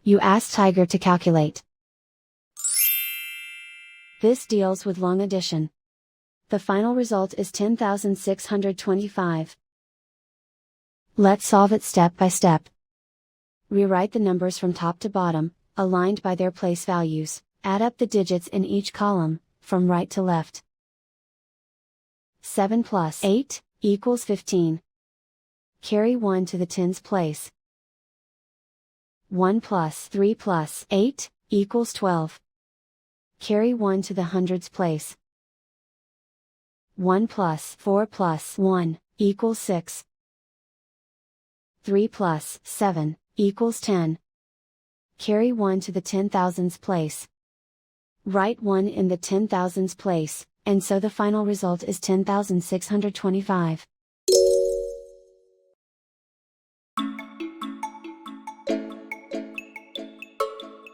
You ask Tiger to calculate. This deals with long addition. The final result is 10,625. Let's solve it step by step. Rewrite the numbers from top to bottom, aligned by their place values. Add up the digits in each column, from right to left. 7 plus 8 equals 15. Carry 1 to the tens place. 1 plus 3 plus 8 equals 12. Carry 1 to the hundreds place. 1 plus 4 plus 1 equals 6. 3 plus 7 equals 10. Carry 1 to the 10,000s place. Write 1 in the 10,000s place, and so the final result is 10,625.